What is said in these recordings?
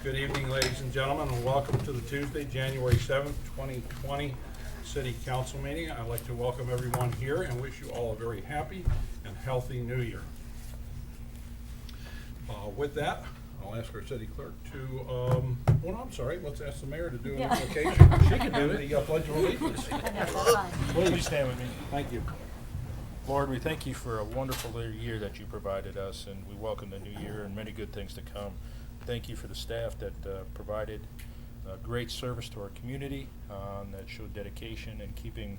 Good evening, ladies and gentlemen, and welcome to the Tuesday, January 7th, 2020 City Council meeting. I'd like to welcome everyone here and wish you all a very happy and healthy new year. With that, I'll ask our city clerk to, I'm sorry, let's ask the mayor to do an invocation. She can do the Pledge of Allegiance. Please stand with me. Thank you. Lord, we thank you for a wonderful year that you provided us, and we welcome the new year and many good things to come. Thank you for the staff that provided great service to our community, that showed dedication in keeping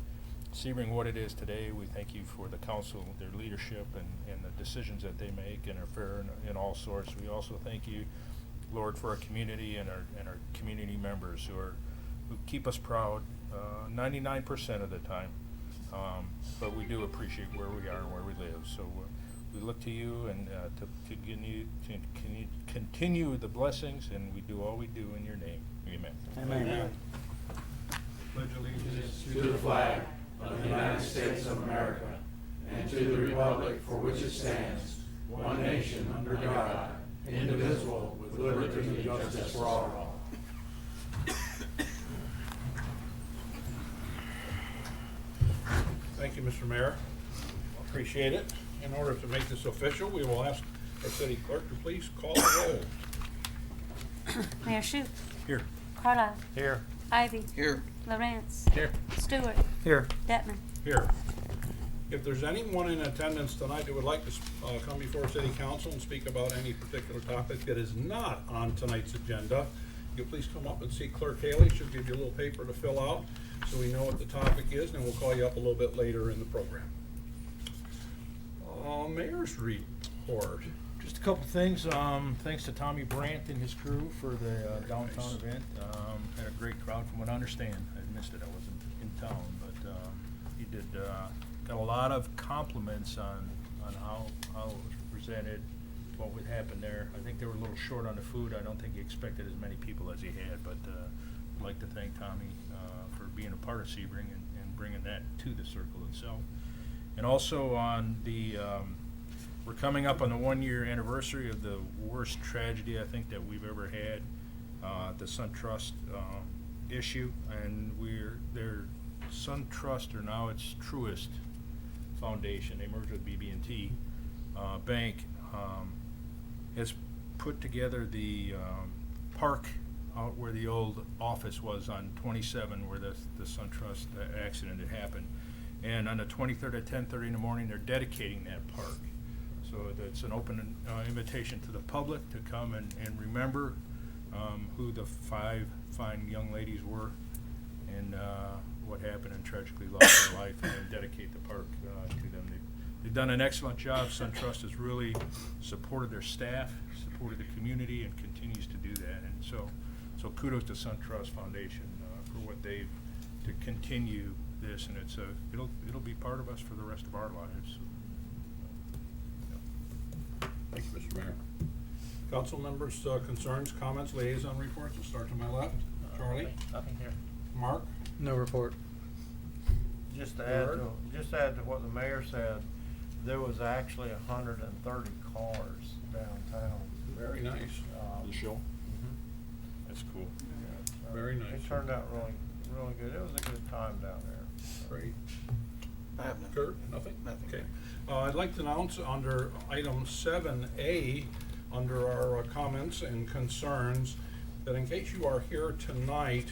Sebring what it is today. We thank you for the council, their leadership, and the decisions that they make and are fair in all sorts. We also thank you, Lord, for our community and our community members who keep us proud 99% of the time. But we do appreciate where we are and where we live. So we look to you and to continue the blessings, and we do all we do in your name. Amen. Amen. Pledge allegiance To the flag of the United States of America and to the republic for which it stands, one nation under God, indivisible, with liberty and justice for all. Thank you, Mr. Mayor. Appreciate it. In order to make this official, we will ask our city clerk to please call the roll. Mayor Shute. Here. Carlisle. Here. Ivy. Here. Lawrence. Here. Stewart. Here. Detman. Here. If there's anyone in attendance tonight that would like to come before City Council and speak about any particular topic that is not on tonight's agenda, you'll please come up and see Clerk Haley. She'll give you a little paper to fill out so we know what the topic is, and we'll call you up a little bit later in the program. Mayor's report. Just a couple things. Thanks to Tommy Brandt and his crew for the downtown event. Had a great crowd from what I understand. I missed it. I wasn't in town, but he did. Got a lot of compliments on how it was presented, what would happen there. I think they were a little short on the food. I don't think he expected as many people as he had, but I'd like to thank Tommy for being a part of Sebring and bringing that to the circle itself. And also on the, we're coming up on the 1-year anniversary of the worst tragedy I think that we've ever had, the SunTrust issue, and their SunTrust, or now it's Truist Foundation, they merged with BB&T Bank, has put together the park out where the old office was on 27, where the SunTrust accident had happened. And on the 23rd at 10:30 in the morning, they're dedicating that park. So it's an open invitation to the public to come and remember who the 5 fine young ladies were and what happened and tragically lost their life, and then dedicate the park to them. They've done an excellent job. SunTrust has really supported their staff, supported the community, and continues to do that. And so kudos to SunTrust Foundation for what they've to continue this, and it'll be part of us for the rest of our lives. Thank you, Mr. Mayor. Council members' concerns, comments, liaison reports. We'll start to my left. Charlie? Nothing here. Mark? No report. Just to add to what the mayor said, there was actually 130 cars downtown. Very nice. The show? Mhm. That's cool. Yeah, so Very nice. It turned out really good. It was a good time down there. Great. I have none. Kurt, nothing? Nothing. Okay. I'd like to announce under item 7A, under our comments and concerns, that in case you are here tonight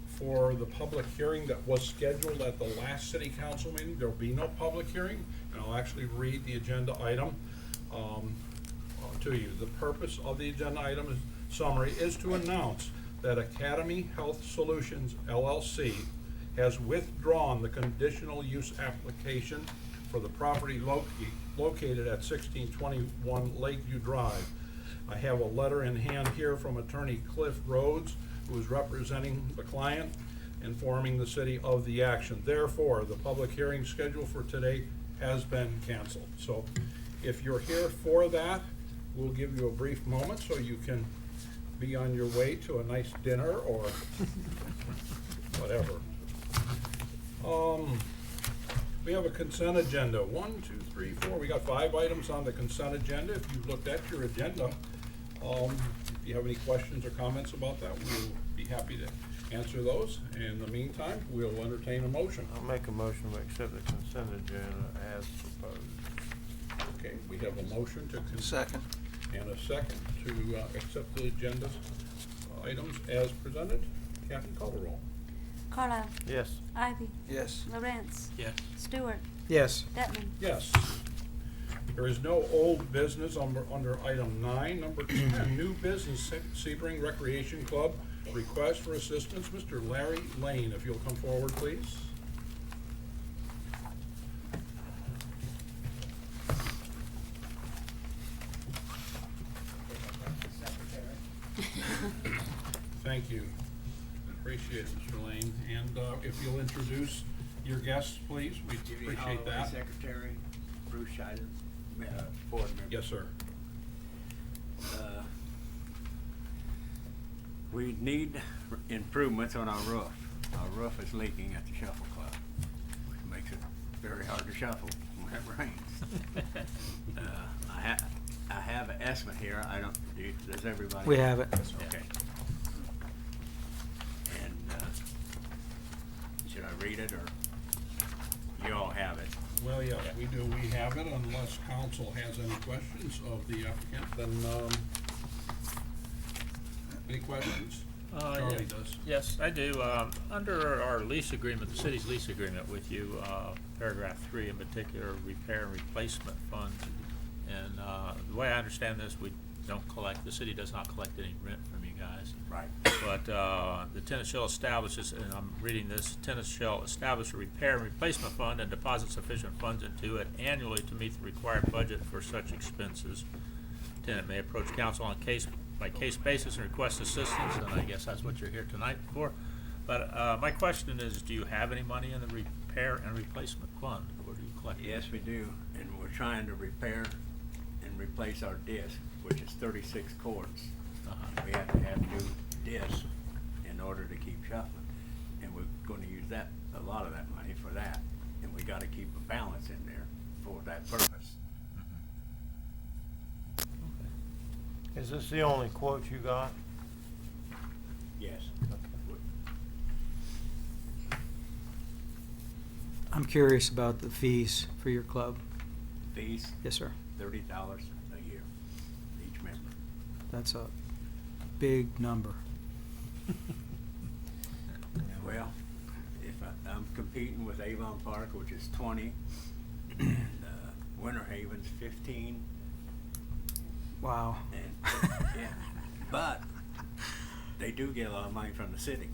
for the public hearing that was scheduled at the last city council meeting, there will be no public hearing, and I'll actually read the agenda item to you. The purpose of the agenda item summary is to announce that Academy Health Solutions LLC has withdrawn the conditional use application for the property located at 1621 Lakeview Drive. I have a letter in hand here from attorney Cliff Rhodes, who is representing the client, informing the city of the action. Therefore, the public hearing scheduled for today has been canceled. So if you're here for that, we'll give you a brief moment so you can be on your way to a nice dinner or whatever. We have a consent agenda. 1, 2, 3, 4. We got 5 items on the consent agenda. If you looked at your agenda, If you have any questions or comments about that, we'll be happy to answer those. In the meantime, we'll entertain a motion. I'll make a motion to accept the consent agenda as proposed. Okay, we have a motion to Second. and a second to accept the agenda items as presented. Kathy, call the roll. Carlisle. Yes. Ivy. Yes. Lorenz. Yes. Stewart. Yes. Detman. Yes. There is no old business under item 9. Number 10, new business, Sebring Recreation Club, request for assistance. Mr. Larry Lane, if you'll come forward, please. Thank you. Appreciate it, Mr. Lane. And if you'll introduce your guests, please, we'd Judy appreciate Holloway, that. Secretary, Bruce Scheider, board member. Yes, sir. We need improvements on our roof. Our roof is leaking at the Shuffle Club, which makes it very hard to shuffle when it rains. I have an estimate here. I don't, does everybody? We have it. Okay. And, should I read it, or you all have it? Well, yes, we do. We have it. Unless council has any questions of the applicant, then, any questions? Charlie Yeah. does. Yes, I do. Under our lease agreement, the city's lease agreement with you, paragraph 3 in particular, repair and replacement fund. And the way I understand this, we don't collect, the city does not collect any rent from you guys. Right. But the tenant shall establish, and I'm reading this, tenant shall establish a repair and replacement fund and deposit sufficient funds into it annually to meet the required budget for such expenses. Tenant may approach council on a case-by-case basis and request assistance, and I guess that's what you're here tonight for. But my question is, do you have any money in the repair and replacement fund, or do you collect it? Yes, we do, and we're trying to repair and replace our disc, which is 36 cords. We have to have new discs in order to keep shuffling, and we're gonna use that, a lot of that money for that, and we gotta keep a balance in there for that purpose. Is this the only quote you got? Yes. I'm curious about the fees for your club. Fees, Yes, sir. $30 a year, each member. That's a big number. Well, if I'm competing with Avon Park, which is 20, and Winter Haven's 15, Wow. and, yeah, but they do get a lot of money from the city.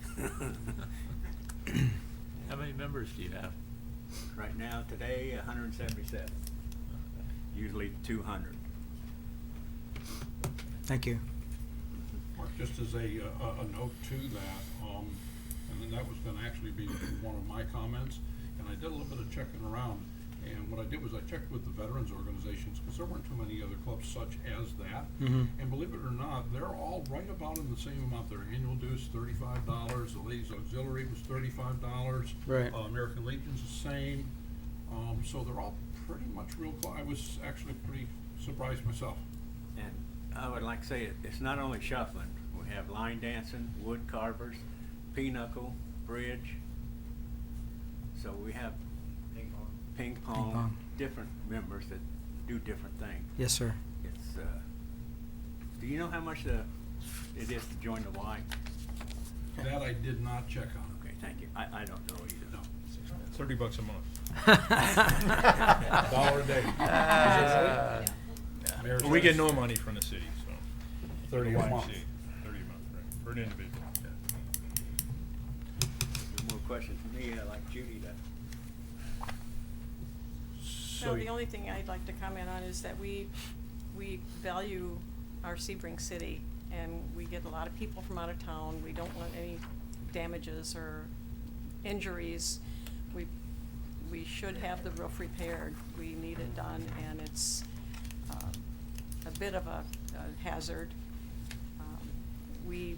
How many members do you have? Right now, today, 177, usually 200. Thank you. Mark, just as a note to that, and then that was gonna actually be one of my comments, and I did a little bit of checking around, and what I did was I checked with the veterans organizations, because there weren't too many other clubs such as that. Mhm. And believe it or not, they're all right about in the same amount. Their annual dues $35, the ladies auxiliary was $35. Right. American Legion's the same, so they're all pretty much real I was actually pretty surprised myself. And I would like to say, it's not only shuffling. We have line dancing, wood carvers, pinochle, bridge. So we have ping pong, pong. different members that do different things. Yes, sir. It's, do you know how much it is to join the Y? That I did not check on. Okay, thank you. I don't know either. No. $30 a month. Dollar a day. Mayor We get says no money from the city, so. 30 a The YMCA, month. 30 a month, right, for an individual. No more questions from me. I'd like Judy to. So Well, the only thing I'd like to comment on is that we value our Sebring city, and we get a lot of people from out of town. We don't want any damages or injuries. We should have the roof repaired. We need it done, and it's a bit of a hazard. We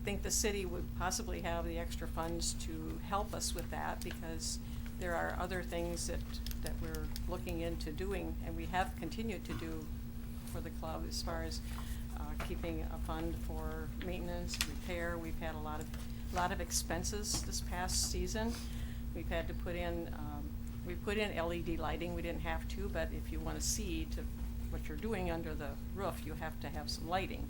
think the city would possibly have the extra funds to help us with that, because there are other things that we're looking into doing, and we have continued to do for the club as far as keeping a fund for maintenance, repair. We've had a lot of expenses this past season. We've had to put in, we put in LED lighting, we didn't have to, but if you wanna see to what you're doing under the roof, you have to have some lighting.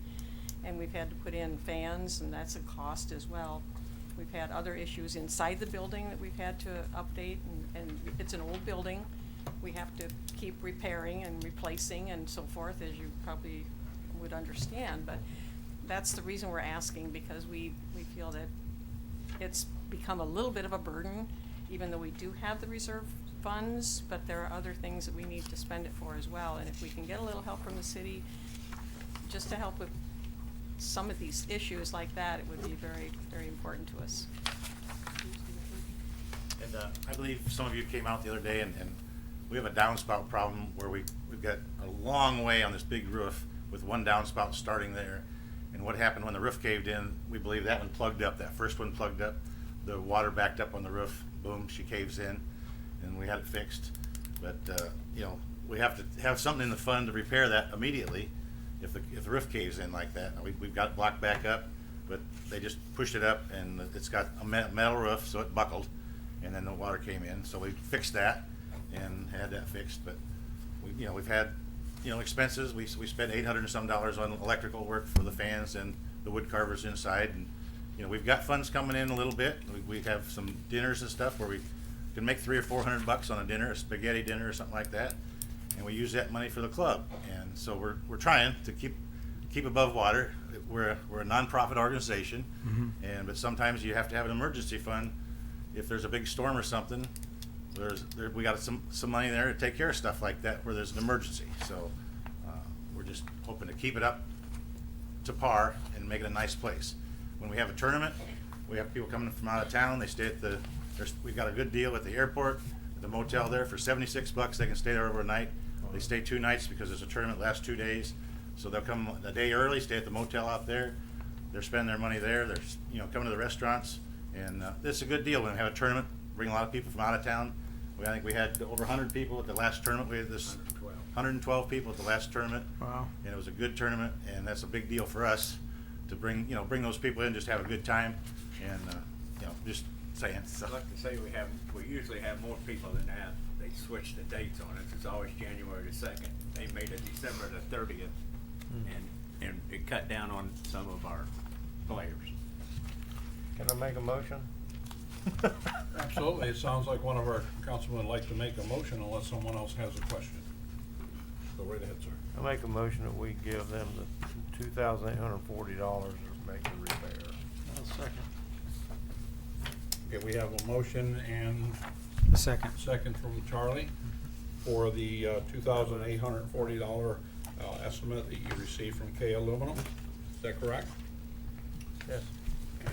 And we've had to put in fans, and that's a cost as well. We've had other issues inside the building that we've had to update, and it's an old building. We have to keep repairing and replacing and so forth, as you probably would understand, but that's the reason we're asking, because we feel that it's become a little bit of a burden, even though we do have the reserve funds, but there are other things that we need to spend it for as well, and if we can get a little help from the city, just to help with some of these issues like that, it would be very, very important to us. And I believe some of you came out the other day, and we have a downspout problem where we've got a long way on this big roof with one downspout starting there. And what happened when the roof caved in, we believe that one plugged up, that first one plugged up, the water backed up on the roof, boom, she caves in, and we had it fixed. But, you know, we have to have something in the fund to repair that immediately if the roof caves in like that. We've got it blocked back up, but they just pushed it up, and it's got a metal roof, so it buckled, and then the water came in. So we fixed that and had that fixed. But we've had, expenses. We spent $800 and some on electrical work for the fans and the wood carvers inside, and we've got funds coming in a little bit. We have some dinners and stuff where we can make $300 or $400 on a dinner, a spaghetti dinner or something like that, and we use that money for the club. And so we're trying to keep above water. We're a nonprofit organization, but sometimes you have to have an emergency fund if there's a big storm or something. We got some money there to take care of stuff like that where there's an emergency. So we're just hoping to keep it up to par and make it a nice place. When we have a tournament, we have people coming from out of town. They stay at we've got a good deal at the airport, at the motel there for $76. They can stay there overnight. They stay 2 nights because there's a tournament the last 2 days. So they'll come a day early, stay at the motel out there. They're spending their money there. They're coming to the restaurants, and it's a good deal when we have a tournament. Bring a lot of people from out of town. I think we had over 100 people at the last tournament. We had 112 people at the last tournament. Wow. And it was a good tournament, and that's a big deal for us to bring those people in, just have a good time, and just saying. So. I'd like to say we usually have more people than that. They switched the dates on us. It's always January the 2nd. They made it December the 30th, and it cut down on some of our players. Can I make a motion? Absolutely. It sounds like one of our councilmen would like to make a motion unless someone else has a question. Go right ahead, sir. I make a motion that we give them the $2,840 to make the repair. I'll second. Okay, we have a motion and A second. second from Charlie for the $2,840 estimate that you received from K Aluminum. Is that correct? Yes.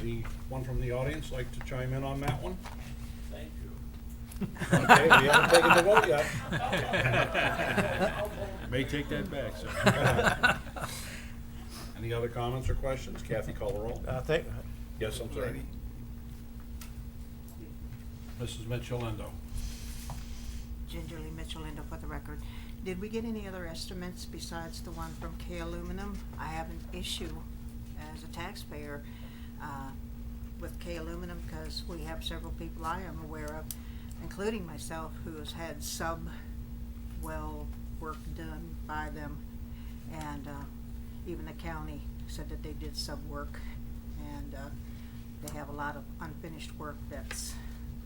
Anyone from the audience like to chime in on that one? Thank you. Okay, we haven't taken the vote yet. May take that back, sir. Any other comments or questions? Kathy, call the roll. I think, Yes, I'm sorry. Mrs. Mitchell-Lindo. Gingerly Mitchell-Lindo for the record. Did we get any other estimates besides the one from K Aluminum? I have an issue as a taxpayer with K Aluminum because we have several people I am aware of, including myself, who has had sub-well work done by them. And even the county said that they did sub-work, and they have a lot of unfinished work that's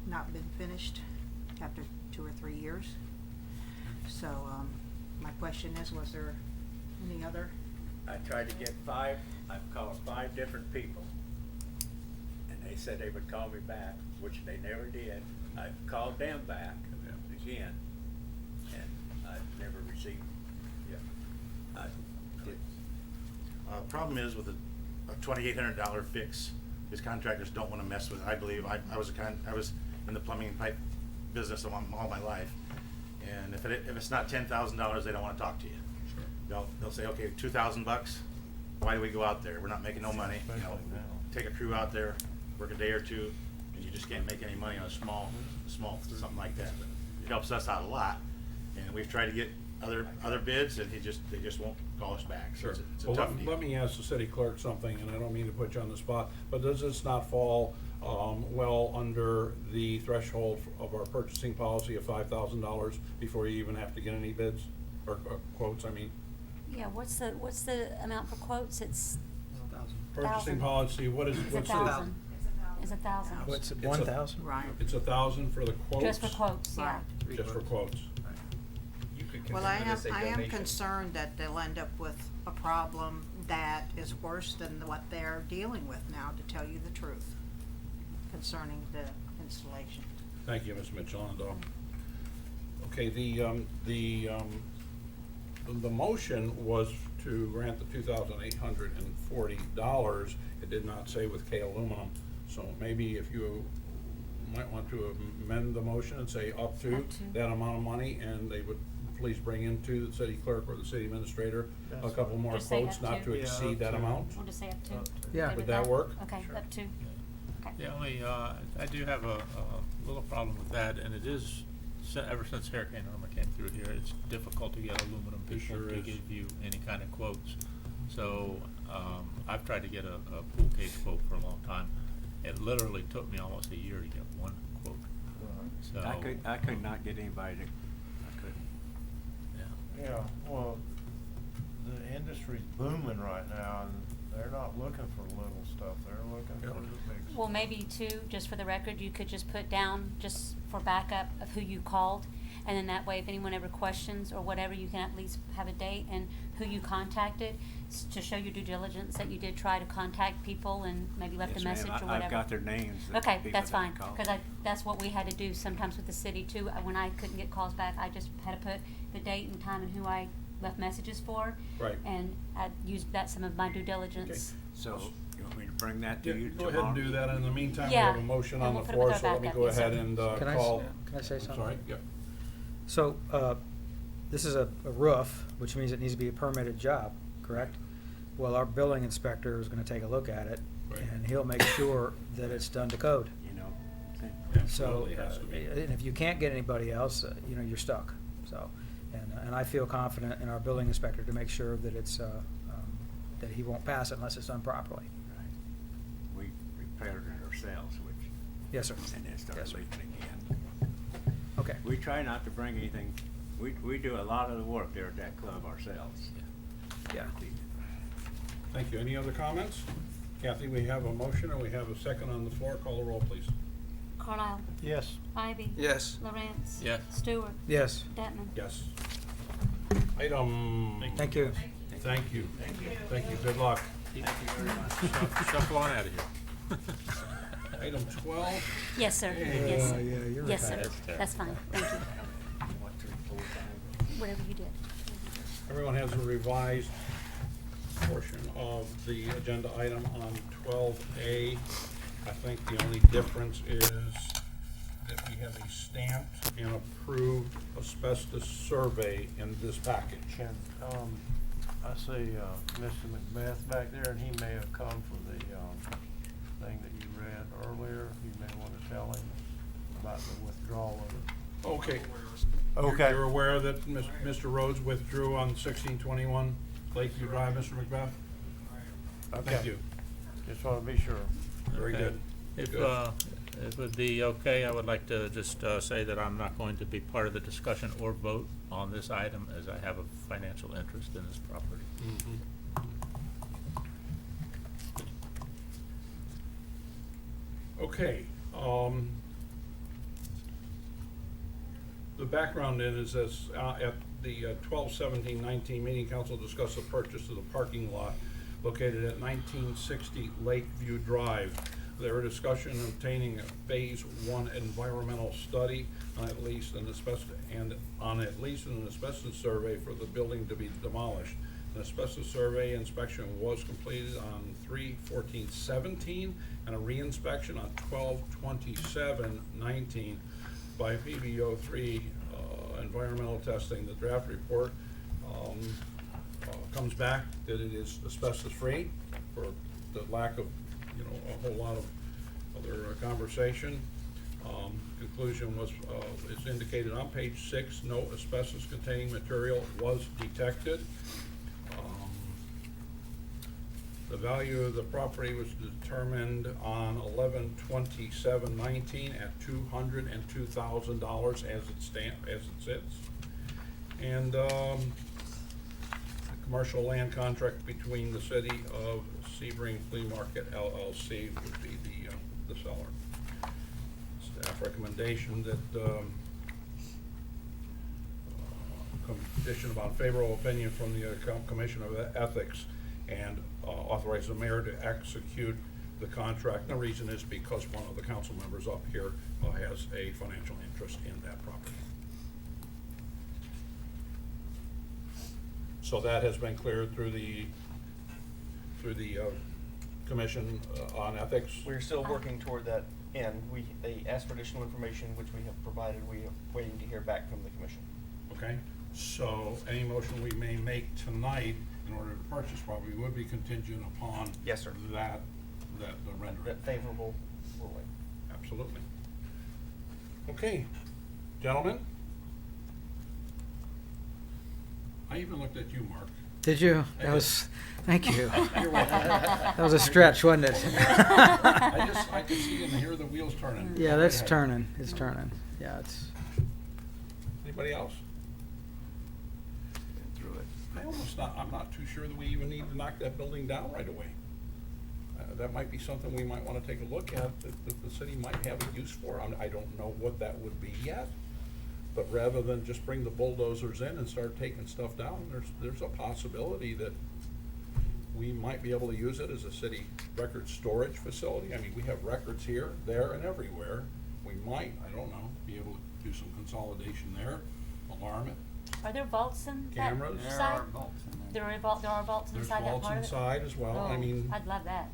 not been finished after 2 or 3 years. So my question is, was there any other? I tried to get I've called 5 different people, and they said they would call me back, which they never did. I've called them back again, and I've never received, Problem is with a $2,800 fix, his contractors don't want to mess with it. I believe I was in the plumbing and pipe business all my life, and if it's not $10,000, they don't want to talk to you. They'll say, okay, $2,000. Why do we go out there? We're not making no money. Take a crew out there, work a day or two, and you just can't make any money on a small something like that. But it helps us out a lot, and we've tried to get other bids, and they just won't call us back. So it's a Well, tough deal. let me ask the city clerk something, and I don't mean to put you on the spot, but does this not fall, well under the threshold of our purchasing policy of $5,000 before you even have to get any bids, or quotes, I mean? Yeah, what's the amount for quotes? It's Purchasing 1,000. policy, It's what's 1,000. It's 1,000. What's it, It's a- 1,000? Right. It's 1,000 for the quotes? Just for quotes, yeah. Right. Just for quotes. Well, I am concerned that they'll end up with a problem that is worse than what they're dealing with now, to tell you the truth, concerning the installation. Thank you, Ms. Michelando. Okay, the motion was to grant the $2,840. It did not say with K Aluminum, so maybe if you might want to amend the motion and say up to Up to. that amount of money, and they would please bring into the city clerk or the city administrator a That's couple fine. more Just say quotes, up not to. to Yeah, exceed up that to. amount. Want to say up to? Up to. Yeah. Okay Would with that work? Okay, Sure. up to. Okay. The only, I do have a little problem with that, and it is, ever since Hurricane Irma came through here, it's difficult to get aluminum It people sure to is. give you any kind of quotes. So, I've tried to get a pool case quote for a long time. It literally took me almost a year to get one quote, so. I could not get anybody to, I couldn't. Yeah. Yeah, well, the industry's booming right now, and they're not looking for little stuff, they're looking for the big stuff. Well, maybe too, just for the record, you could just put down, just for backup, of who you called. And then that way, if anyone ever questions or whatever, you can at least have a date and who you contacted, to show your due diligence that you did try to contact people and maybe left Yes, a ma'am. message or whatever. I've got their names. of Okay, people that's that I fine, called. cause that's what we had to do sometimes with the city too. When I couldn't get calls back, I just had to put the date and time and who I left messages for. Right. And I used that some of my due diligence. So, you want me to bring that to Yeah, you go tomorrow? ahead and do that. In the meantime, we Yeah, have a motion and on we'll the put it with floor, our so let me backup, go yes, ahead sir. and Can I call. say something? Sorry, yeah. So, this is a roof, which means it needs to be a permitted job, correct? Well, our building inspector is gonna take a look at it, Right. and he'll make sure that it's done to code. You know, okay. So, Absolutely has to be. and if you can't get anybody else, you're stuck, so. And I feel confident in our building inspector to make sure that it's, that he won't pass it unless it's done properly. Right. We repaired it ourselves, which, Yes, sir. and it Yes, started sir. leaking again. Okay. We try not to bring anything, we do a lot of the work there at that club ourselves. Yeah. Thank you. Any other comments? Kathy, we have a motion and we have a second on the floor. Call the roll, please. Carlisle. Yes. Ivy. Yes. Lawrence. Yes. Stewart. Yes. Detman. Yes. Item. Thank you. Thank you. Thank you. Good luck. Shuffle on out of here. Item 12. Yes, sir. Yeah, Yes. yeah, you're Yes, sir. retired. That's fine. Thank you. Whatever you did. Everyone has a revised portion of the agenda item on 12A. I think the only difference is that we have a stamped and approved asbestos survey in this package. Can, I see, Mr. Macbeth back there, and he may have come for the, thing that you read earlier. You may wanna tell him about the withdrawal of it. Okay. Okay. You're aware that Mr. Rhodes withdrew on 1621 Lakeview Drive, Mr. Macbeth? Thank Okay. you. Just wanna be sure. Very Okay. good. If, Good. it would be okay, I would like to just, say that I'm not going to be part of the discussion or vote on this item, as I have a financial interest in this property. Mhm. Okay, the background in is this, at the 12/17/19 meeting, council discussed the purchase of the parking lot located at 1960 Lakeview Drive. There were discussion of obtaining a Phase 1 environmental study on at least an asbestos survey for the building to be demolished. An asbestos survey inspection was completed on 3/14/17 and a reinspection on 12/27/19 by PBO3 environmental testing. The draft report comes back that it is asbestos-free for the lack of, a whole lot of other conversation. conclusion was, is indicated on page 6, no asbestos-containing material was detected. The value of the property was determined on 11/27/19 at $202,000 as it sits. And a commercial land contract between the city of Sebring Flea Market LLC would be the seller. Staff recommendation that condition upon favorable opinion from the Commission of Ethics and authorize the mayor to execute the contract. The reason is because one of the council members up here has a financial interest in that property. So that has been cleared through the Commission on Ethics. We're still working toward that end. They asked for additional information, which we have provided. We are waiting to hear back from the commission. Okay, so any motion we may make tonight in order to purchase property would be contingent upon Yes, sir. the rendering. That favorable ruling. Absolutely. Okay, gentlemen. I even looked at you, Mark. Did you? I That did. was, thank you. You're welcome. That was a stretch, wasn't it? I could see and hear the wheels turning. Yeah, that's Go ahead. turning. It's turning. Yeah, it's. Anybody else? Through it. I'm not too sure that we even need to knock that building down right away. That might be something we might wanna take a look at, that the city might have a use for. I don't know what that would be yet. But rather than just bring the bulldozers in and start taking stuff down, there's a possibility that we might be able to use it as a city record storage facility. I mean, we have records here, there, and everywhere. We might, I don't know, be able to do some consolidation there, alarm it. Are there vaults in that Cameras? side? There are vaults There are vaults There's inside that vaults part of it? inside as well. I Oh, mean, I'd love that.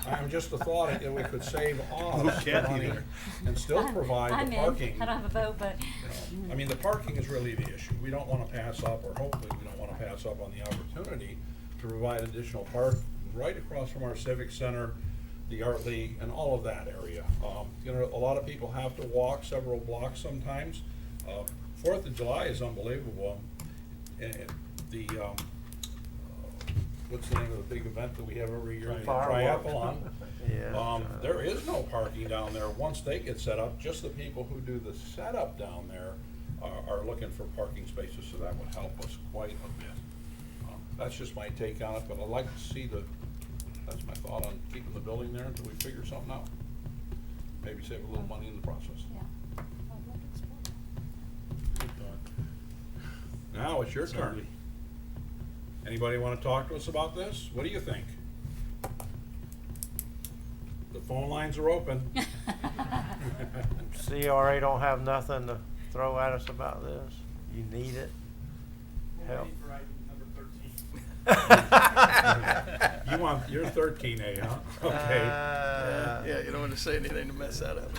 I'm just a thought that we could save off Kathy money there. and still provide I'm the in. parking. I don't have a vote, but I mean, the parking is really the issue. We don't wanna pass up, or hopefully we don't wanna pass up on the opportunity to provide additional park right across from our civic center, the Art League, and all of that area. You know, a lot of people have to walk several blocks sometimes. 4th of July is unbelievable. And the, what's the name of the big event that we have every year? The Fireworks. Triathlon. Yeah. There is no parking down there once they get set up. Just the people who do the setup down there are looking for parking spaces, so that would help us quite a bit. That's just my take on it, but I'd like to see that's my thought on keeping the building there until we figure something out. Maybe save a little money in the process. yeah. I'd love to explore that. Now it's your turn. Anybody want to talk to us about this? What do you think? The phone lines are open. CRA don't have nothing to throw at us about this? You need it? Help. You want, you're 13A, huh? Okay. Yeah, you don't want to say anything to mess that up.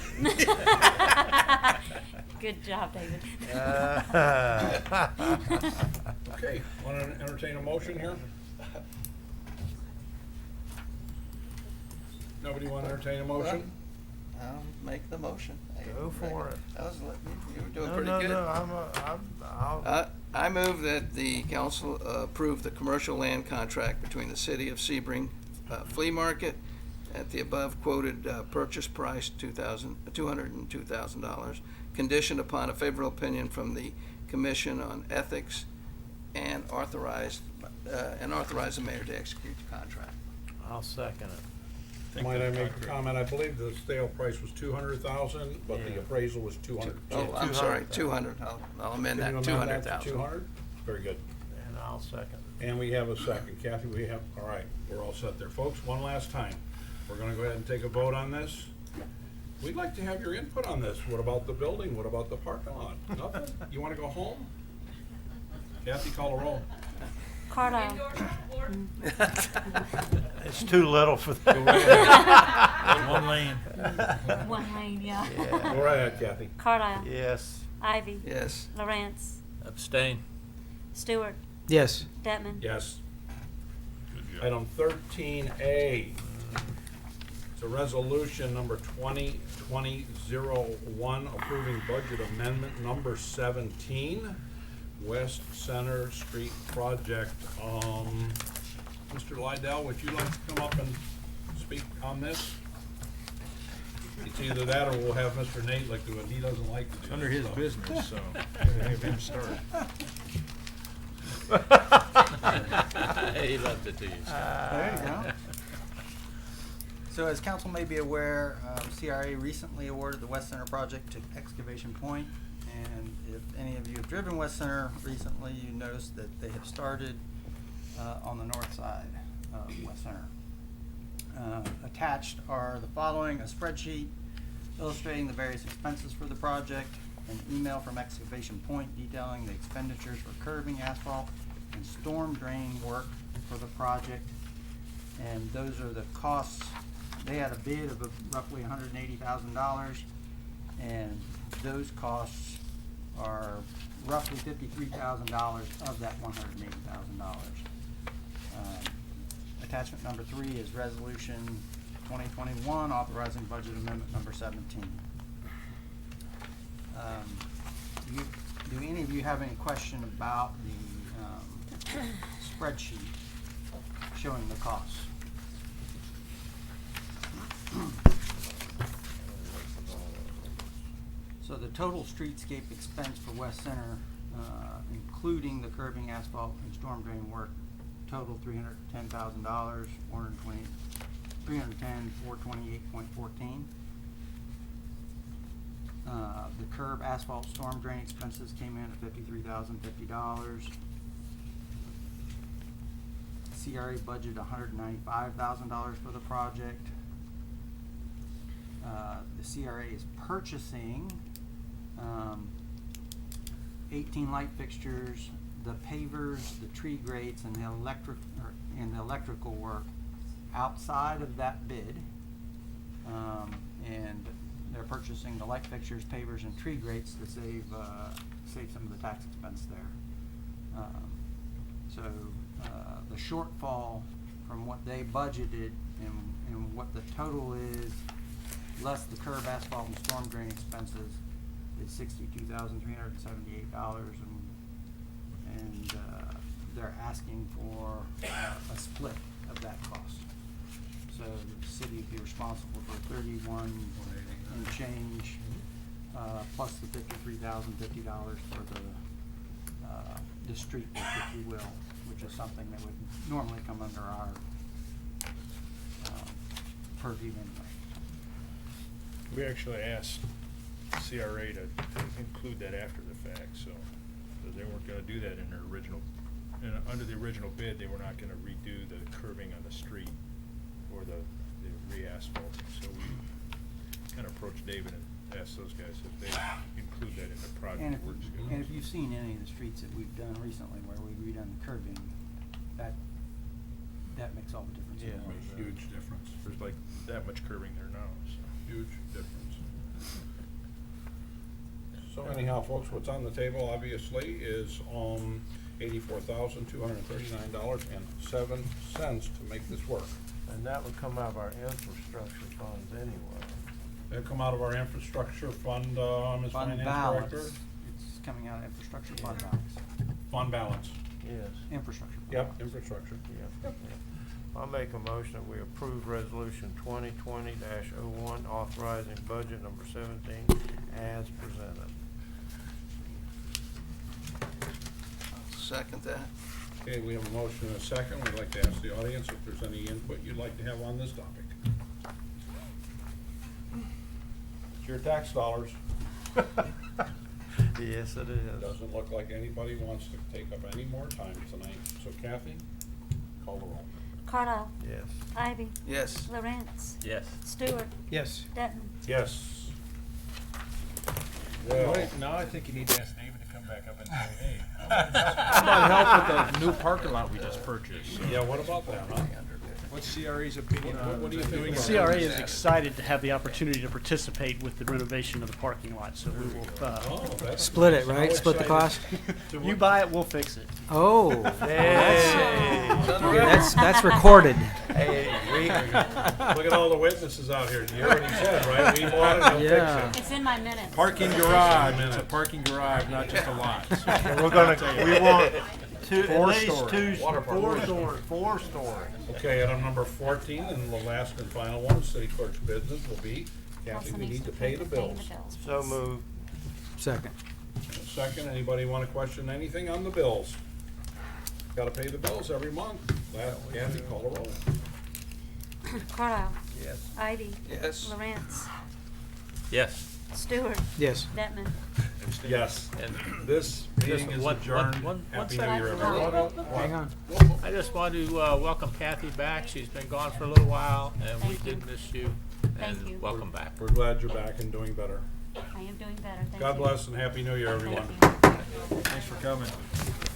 Good job, David. Okay, want to entertain a motion here? Nobody want to entertain a motion? I'll make the motion. Go for it. I was letting you were doing No, pretty no, good. no, I'll. I move that the council approve the commercial land contract between the city of Sebring Flea Market at the above quoted purchase price, $202,000, conditioned upon a favorable opinion from the Commission on Ethics and authorize the mayor to execute the contract. I'll second it. Might I make a comment? I believe the sale price was 200,000, but the Yeah. appraisal was 200. Oh, I'm sorry, 200. I'll amend that, Can you amend that to 200,000. 200? Very good. And I'll second. And we have a second. Kathy, we have, all right, we're all set there. Folks, one last time. We're gonna go ahead and take a vote on this. We'd like to have your input on this. What about the building? What about the parking lot? Nothing? You wanna go home? Kathy, call a roll. Carlisle. It's too little for that. One lane. One lane, yeah. Go right ahead, Kathy. Carlisle. Yes. Ivy. Yes. Lawrence. Abstain. Stewart. Yes. Detman. Yes. Item 13A. It's a resolution number 2020-01, approving budget amendment number 17, West Center Street project. Mr. Lydell, would you like to come up and speak on this? It's either that or we'll have Mr. Nadlick do it. He doesn't like to do It's under that his stuff. business, so have him start. He left it to you. There you go. So as council may be aware, CRA recently awarded the West Center project to Excavation Point. And if any of you have driven West Center recently, you noticed that they have started on the north side of West Center. Attached are the following: a spreadsheet illustrating the various expenses for the project, an email from Excavation Point detailing the expenditures for curbing, asphalt, and storm drain work for the project. And those are the costs. They had a bid of roughly $180,000, and those costs are roughly $53,000 of that $180,000. Attachment number 3 is resolution 2021 authorizing budget amendment number 17. Do any of you have any question about the spreadsheet showing the costs? So the total streetscape expense for West Center, including the curbing, asphalt, and storm drain work, total $310,000, $428.14. The curb, asphalt, storm drain expenses came in at $53,050. CRA budgeted $195,000 for the project. The CRA is purchasing 18 light fixtures, the pavers, the tree grates, and the electrical work outside of that bid. And they're purchasing the light fixtures, pavers, and tree grates to save some of the tax expense there. So the shortfall from what they budgeted and what the total is, less the curb, asphalt, and storm drain expenses, is $62,378, and they're asking for a split of that cost. So the city would be responsible for 31 and change, plus the $53,050 for the street work, if you will, which is something that would normally come under our purview anyway. We actually asked CRA to include that after the fact, so they weren't gonna do that in their original, under the original bid, they were not gonna redo the curbing on the street or the re-asphalting, so we kinda approached David and asked those guys if they include that in the project work schedule. And if you've seen any of the streets that we've done recently where we've redone the curbing, that makes all the difference in the Yeah. world. Huge difference. There's like that much curbing there now, so. Huge difference. So anyhow, folks, what's on the table obviously is $84,239.07 to make this work. And that would come out of our infrastructure funds anyway. That'll come out of our infrastructure fund, Ms. Fund Finance balance, Director. it's coming out of infrastructure fund balance, Fund balance. Yes. infrastructure. fund Yep, balance. infrastructure. Yep. I'll make a motion that we approve resolution 2020-01 authorizing budget number 17 as presented. Second that. Okay, we have a motion and a second. We'd like to ask the audience if there's any input you'd like to have on this topic. It's your tax dollars. Yes, it is. Doesn't look like anybody wants to take up any more time tonight. So Kathy, call the roll. Carlisle. Yes. Ivy. Yes. Lawrence. Yes. Stewart. Yes. Dutton. Yes. Well, Now I think you need to ask David to come back up and say, hey, how about help with the new parking lot we just purchased? yeah, what about that, huh? What's CRE's opinion What do you think doing about it? CRA is excited to have the opportunity to participate with the renovation of the parking lot, so we will, Oh, that's Split it, nice. right? How Split the cost? excited- you buy it, we'll fix it. Oh, that's recorded. Hey, Look at all the witnesses out here. You hear what he said, right? We bought it, he'll Yeah. fix it. It's in my minutes. Parking garage, it's a parking garage, not just a lot. we're gonna, we want two, at Four least story. two, four story. Okay, item number 14, and the last and final one, city clerk's business will be, Kathy, Also we needs need to pay the bills. So moved. Second. Second, anybody want to question anything on the bills? Got to pay the bills every month. Kathy, call the roll. Carlisle. Yes. Ivy. Yes. Lawrence. Yes. Stewart. Yes. Detman. Yes, And this meeting is one- adjourned. one Happy New second. Year, everyone. Hang on. I just want to welcome Kathy back. She's been gone for a little while, and we Thank you. did miss you. Thank you. And welcome back. We're glad you're back and doing better. I am doing better, thank you. God bless and Happy New Year, everyone. Thank you. Thanks for coming.